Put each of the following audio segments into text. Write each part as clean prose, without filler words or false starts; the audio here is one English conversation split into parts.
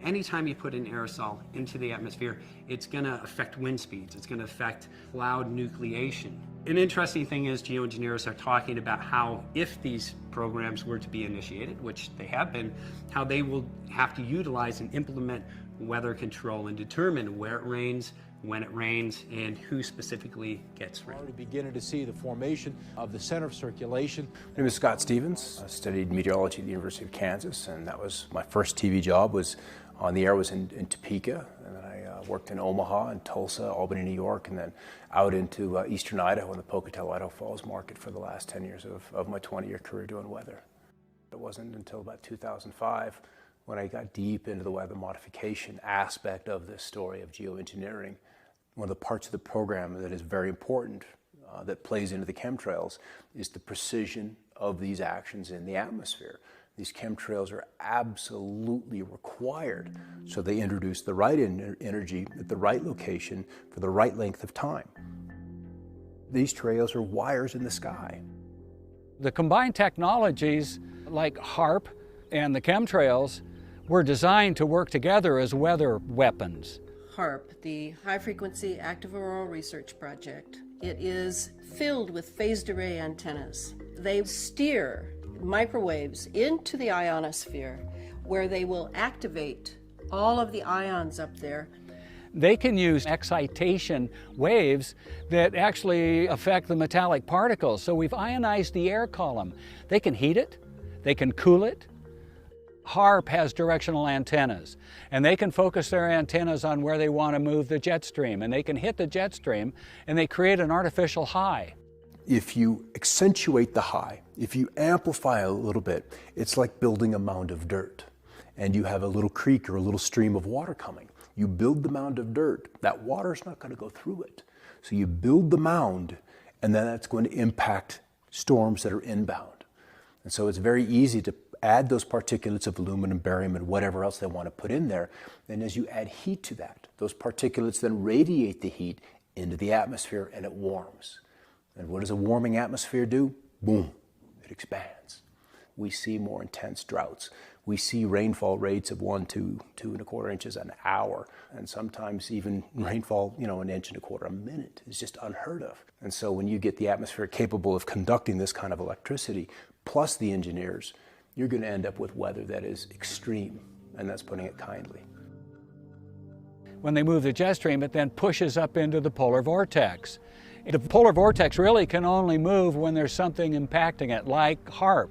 Anytime you put an aerosol into the atmosphere, it's going to affect wind speeds. It's going to affect cloud nucleation. An interesting thing is geoengineers are talking about how, if these programs were to be initiated, which they have been, how they will have to utilize and implement weather control and determine where it rains, when it rains, and who specifically gets rain. We're already beginning to see the formation of the center of circulation. My name is Scott Stevens. I studied meteorology at the University of Kansas, and that was my first TV job. Was on the air was in Topeka, and then I worked in Omaha and Tulsa, Albany, New York, and then out into eastern Idaho in the Pocatello, Idaho Falls market for the last 10 years of my 20-year career doing weather. It wasn't until about 2005 when I got deep into the weather modification aspect of this story of geoengineering. One of the parts of the program that is very important, that plays into the chemtrails, is the precision of these actions in the atmosphere. These chemtrails are absolutely required, so they introduce the right energy at the right location for the right length of time. These trails are wires in the sky. The combined technologies like HAARP and the chemtrails were designed to work together as weather weapons. HAARP, the High Frequency Active Auroral Research Project, it is filled with phased array antennas. They steer microwaves into the ionosphere where they will activate all of the ions up there. They can use excitation waves that actually affect the metallic particles. So we've ionized the air column. They can heat it, they can cool it. HAARP has directional antennas, and they can focus their antennas on where they want to move the jet stream, and they can hit the jet stream, and they create an artificial high. If you accentuate the high, if you amplify a little bit, it's like building a mound of dirt, and you have a little creek or a little stream of water coming. You build the mound of dirt, that water's not going to go through it. So you build the mound, and then that's going to impact storms that are inbound. And so it's very easy to add those particulates of aluminum, barium, and whatever else they want to put in there. And as you add heat to that, those particulates then radiate the heat into the atmosphere, and it warms. And what does a warming atmosphere do? Boom, it expands. We see more intense droughts. We see rainfall rates of 1 to 2.25 inches an hour, and sometimes even rainfall, 1.25 inches a minute is just unheard of. And so when you get the atmosphere capable of conducting this kind of electricity, plus the engineers, you're going to end up with weather that is extreme, and that's putting it kindly. When they move the jet stream, it then pushes up into the polar vortex. The polar vortex really can only move when there's something impacting it, like HAARP.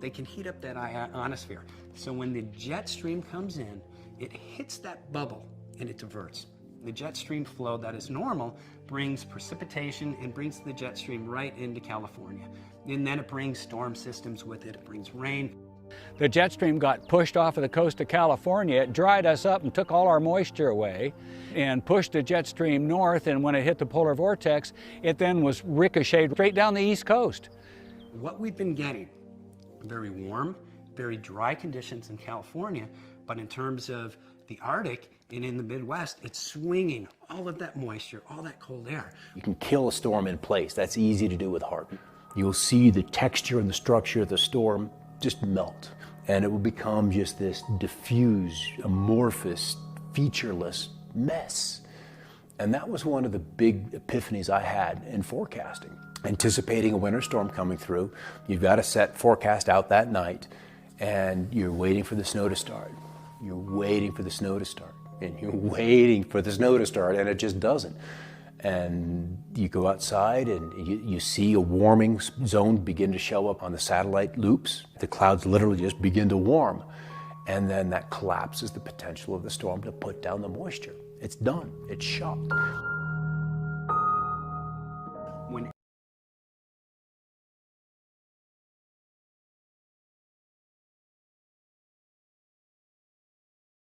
They can heat up that ionosphere. So when the jet stream comes in, it hits that bubble and it diverts. The jet stream flow that is normal brings precipitation and brings the jet stream right into California. And then it brings storm systems with it. It brings rain. The jet stream got pushed off of the coast of California. It dried us up and took all our moisture away and pushed the jet stream north, and when it hit the polar vortex, it then was ricocheted straight down the east coast. What we've been getting, very warm, very dry conditions in California, but in terms of the Arctic and in the Midwest, it's swinging all of that moisture, all that cold air. You can kill a storm in place. That's easy to do with HAARP. You'll see the texture and the structure of the storm just melt, and it will become just this diffuse, amorphous, featureless mess. And that was one of the big epiphanies I had in forecasting. Anticipating a winter storm coming through, you've got to set forecast out that night, and you're waiting for the snow to start. You're waiting for the snow to start, and you're waiting for the snow to start, and it just doesn't. And you go outside and you see a warming zone begin to show up on the satellite loops. The clouds literally just begin to warm. And then that collapses the potential of the storm to put down the moisture. It's done. It's shot.